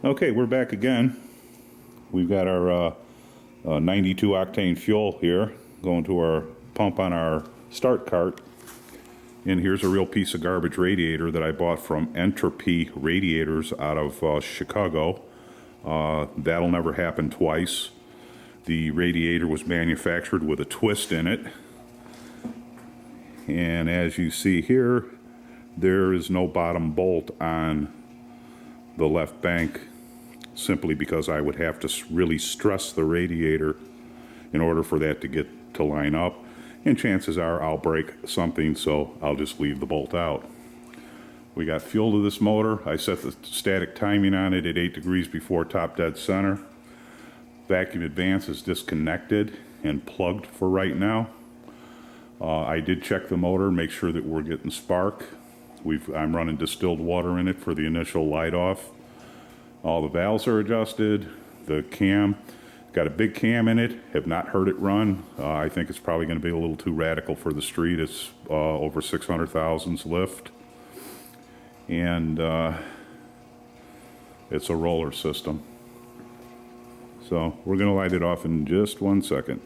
Okay, we're back again. We've got our 92 octane fuel here going to our pump on our start cart. And here's a real piece of garbage radiator that I bought from Entropy Radiators out of Chicago. That'll never happen twice. The radiator was manufactured with a twist in it. And as you see here, there is no bottom bolt on the left bank, simply because I would have to really stress the radiator in order for that to get to line up, and chances are I'll break something, so I'll just leave the bolt out. We got fuel to this motor. I set the static timing on it at 8 degrees before top dead center. Vacuum advance is disconnected and plugged for right now. I did check the motor, make sure that we're getting spark. I'm running distilled water in it for the initial light off. All the valves are adjusted. The cam, got a big cam in it, have not heard it run. I think it's probably going to be a little too radical for the street. It's over 600 thousandths lift. And it's a roller system. So we're going to light it off in just 1 second.